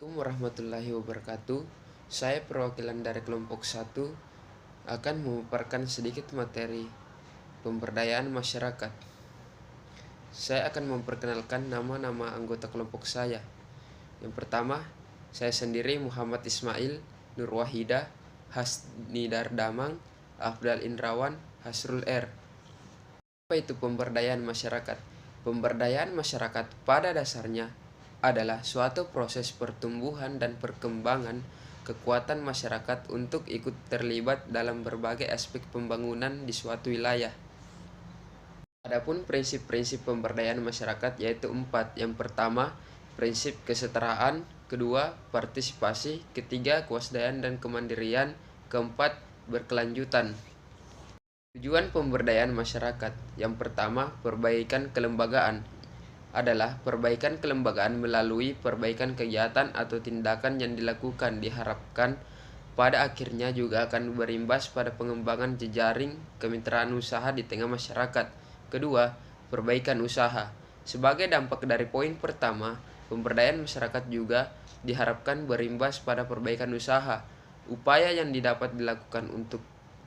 Assalamualaikum warahmatullahi wabarakatuh. Saya perwakilan dari kelompok 1 akan memaparkan sedikit materi pemberdayaan masyarakat. Saya akan memperkenalkan nama-nama anggota kelompok saya. Yang pertama, saya sendiri Muhammad Ismail, Nur Wahida, Hasnidar Damang, Afdal Indrawan, Hasrul R. Apa itu pemberdayaan masyarakat? Pemberdayaan masyarakat pada dasarnya adalah suatu proses pertumbuhan dan perkembangan kekuatan masyarakat untuk ikut terlibat dalam berbagai aspek pembangunan di suatu wilayah. Adapun prinsip-prinsip pemberdayaan masyarakat yaitu 4. Yang pertama, prinsip kesetaraan. Kedua, partisipasi. Ketiga, kewaspadaan dan kemandirian. Keempat, berkelanjutan. Tujuan pemberdayaan masyarakat. Yang pertama, perbaikan kelembagaan adalah perbaikan kelembagaan melalui perbaikan kegiatan atau tindakan yang dilakukan diharapkan pada akhirnya juga akan berimbas pada pengembangan jejaring kemitraan usaha di tengah masyarakat. Kedua, perbaikan usaha. Sebagai dampak dari poin pertama, pemberdayaan masyarakat juga diharapkan berimbas pada perbaikan usaha. Upaya yang didapat dilakukan untuk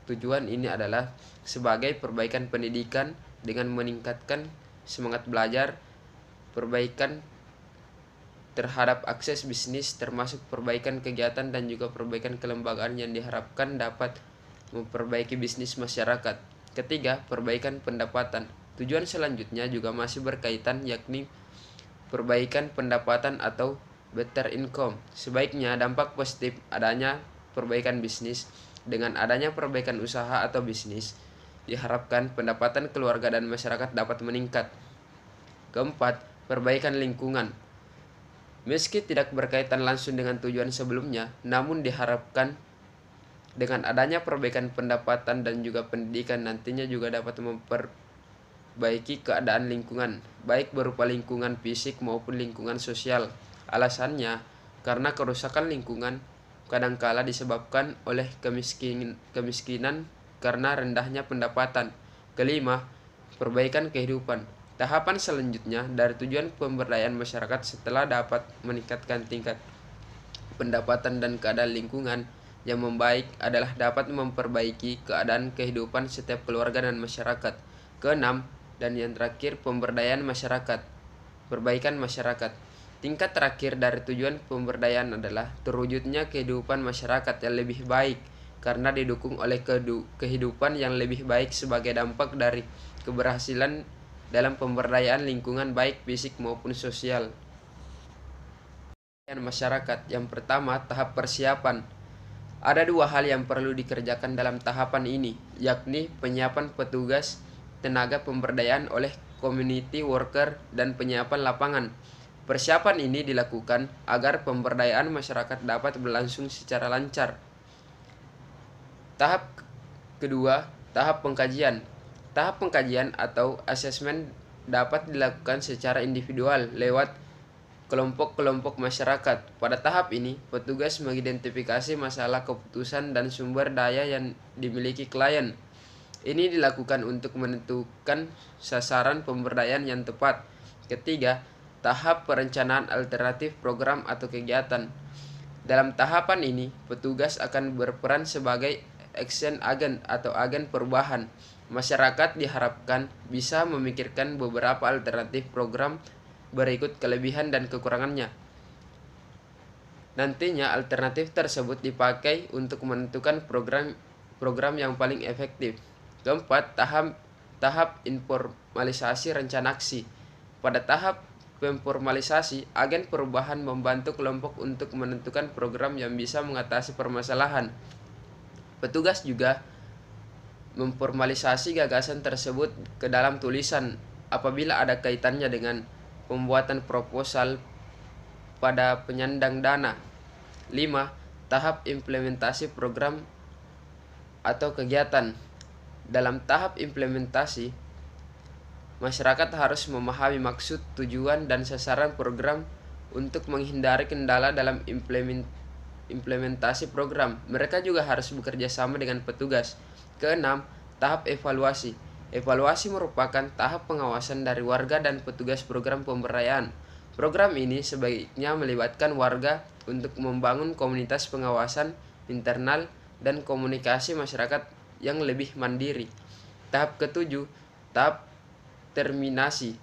tujuan ini adalah sebagai perbaikan pendidikan dengan meningkatkan semangat belajar, perbaikan terhadap akses bisnis, termasuk perbaikan kegiatan dan juga perbaikan kelembagaan yang diharapkan dapat memperbaiki bisnis masyarakat. Ketiga, perbaikan pendapatan. Tujuan selanjutnya juga masih berkaitan, yakni perbaikan pendapatan atau better income. Sebaiknya dampak positif adanya perbaikan bisnis. Dengan adanya perbaikan usaha atau bisnis, diharapkan pendapatan keluarga dan masyarakat dapat meningkat. Keempat, perbaikan lingkungan. Meski tidak berkaitan langsung dengan tujuan sebelumnya, namun diharapkan dengan adanya perbaikan pendapatan dan juga pendidikan nantinya juga dapat memperbaiki keadaan lingkungan, baik berupa lingkungan fisik maupun lingkungan sosial. Alasannya, karena kerusakan lingkungan kadangkala disebabkan oleh kemiskinan karena rendahnya pendapatan. Kelima, perbaikan kehidupan. Tahapan selanjutnya dari tujuan pemberdayaan masyarakat setelah dapat meningkatkan tingkat pendapatan dan keadaan lingkungan yang membaik adalah dapat memperbaiki keadaan kehidupan setiap keluarga dan masyarakat. Keenam, dan yang terakhir, pemberdayaan masyarakat. Perbaikan masyarakat. Tingkat terakhir dari tujuan pemberdayaan adalah terwujudnya kehidupan masyarakat yang lebih baik karena didukung oleh kehidupan yang lebih baik sebagai dampak dari keberhasilan dalam pemberdayaan lingkungan baik fisik maupun sosial. Masyarakat. Yang pertama, tahap persiapan. Ada 2 hal yang perlu dikerjakan dalam tahapan ini, yakni penyiapan petugas tenaga pemberdayaan oleh community worker dan penyiapan lapangan. Persiapan ini dilakukan agar pemberdayaan masyarakat dapat berlangsung secara lancar. Tahap kedua, tahap pengkajian. Tahap pengkajian atau asesmen dapat dilakukan secara individual lewat kelompok-kelompok masyarakat. Pada tahap ini, petugas mengidentifikasi masalah keputusan dan sumber daya yang dimiliki klien. Ini dilakukan untuk menentukan sasaran pemberdayaan yang tepat. Ketiga, tahap perencanaan alternatif program atau kegiatan. Dalam tahapan ini, petugas akan berperan sebagai action agent atau agen perubahan. Masyarakat diharapkan bisa memikirkan beberapa alternatif program berikut kelebihan dan kekurangannya. Nantinya alternatif tersebut dipakai untuk menentukan program yang paling efektif. Keempat, tahap informalisasi rencana aksi. Pada tahap informalisasi, agen perubahan membantu kelompok untuk menentukan program yang bisa mengatasi permasalahan. Petugas juga memformalisasi gagasan tersebut ke dalam tulisan apabila ada kaitannya dengan pembuatan proposal pada penyandang dana. 5. Tahap implementasi program atau kegiatan. Dalam tahap implementasi, masyarakat harus memahami maksud, tujuan, dan sasaran program untuk menghindari kendala dalam implementasi program. Mereka juga harus bekerja sama dengan petugas. Keenam, tahap evaluasi. Evaluasi merupakan tahap pengawasan dari warga dan petugas program pemberdayaan. Program ini sebaiknya melibatkan warga untuk membangun komunitas pengawasan internal dan komunikasi masyarakat yang lebih mandiri. Tahap ketujuh, tahap terminasi.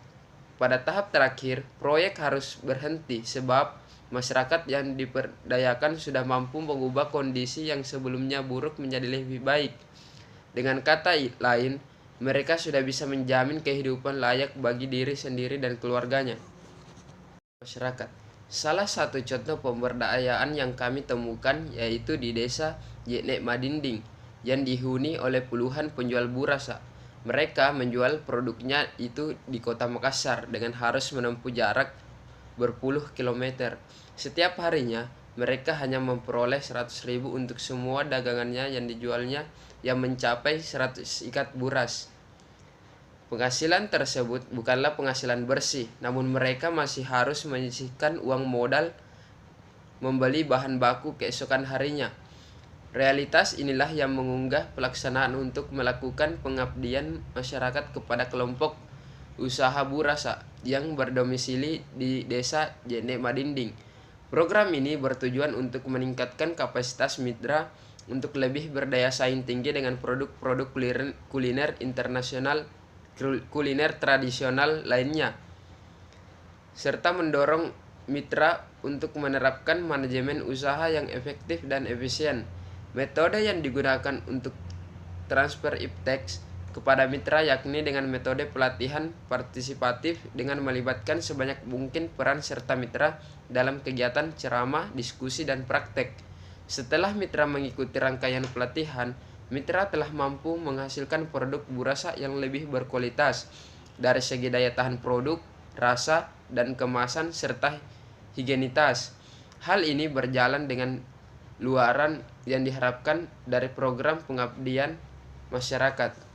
Pada tahap terakhir, proyek harus berhenti sebab masyarakat yang diperdayakan sudah mampu mengubah kondisi yang sebelumnya buruk menjadi lebih baik. Dengan kata lain, mereka sudah bisa menjamin kehidupan layak bagi diri sendiri dan keluarganya. Masyarakat. Salah satu contoh pemberdayaan yang kami temukan yaitu di desa Jenek Madinding yang dihuni oleh puluhan penjual burasa. Mereka menjual produknya itu di kota Makassar dengan harus menempuh jarak berpuluh kilometer. Setiap harinya, mereka hanya memperoleh 100.000 untuk semua dagangannya yang dijualnya yang mencapai 100 ikat buras. Penghasilan tersebut bukanlah penghasilan bersih, namun mereka masih harus menyisihkan uang modal membeli bahan baku keesokan harinya. Realitas inilah yang mengunggah pelaksanaan untuk melakukan pengabdian masyarakat kepada kelompok usaha burasa yang berdomisili di desa Jenek Madinding. Program ini bertujuan untuk meningkatkan kapasitas mitra untuk lebih berdaya saing tinggi dengan produk-produk kuliner internasional, kuliner tradisional lainnya, serta mendorong mitra untuk menerapkan manajemen usaha yang efektif dan efisien. Metode yang digunakan untuk transfer iptex kepada mitra yakni dengan metode pelatihan partisipatif dengan melibatkan sebanyak mungkin peran serta mitra dalam kegiatan ceramah, diskusi, dan praktek. Setelah mitra mengikuti rangkaian pelatihan, mitra telah mampu menghasilkan produk burasa yang lebih berkualitas dari segi daya tahan produk, rasa, dan kemasan serta higienitas. Hal ini berjalan dengan luaran yang diharapkan dari program pengabdian masyarakat.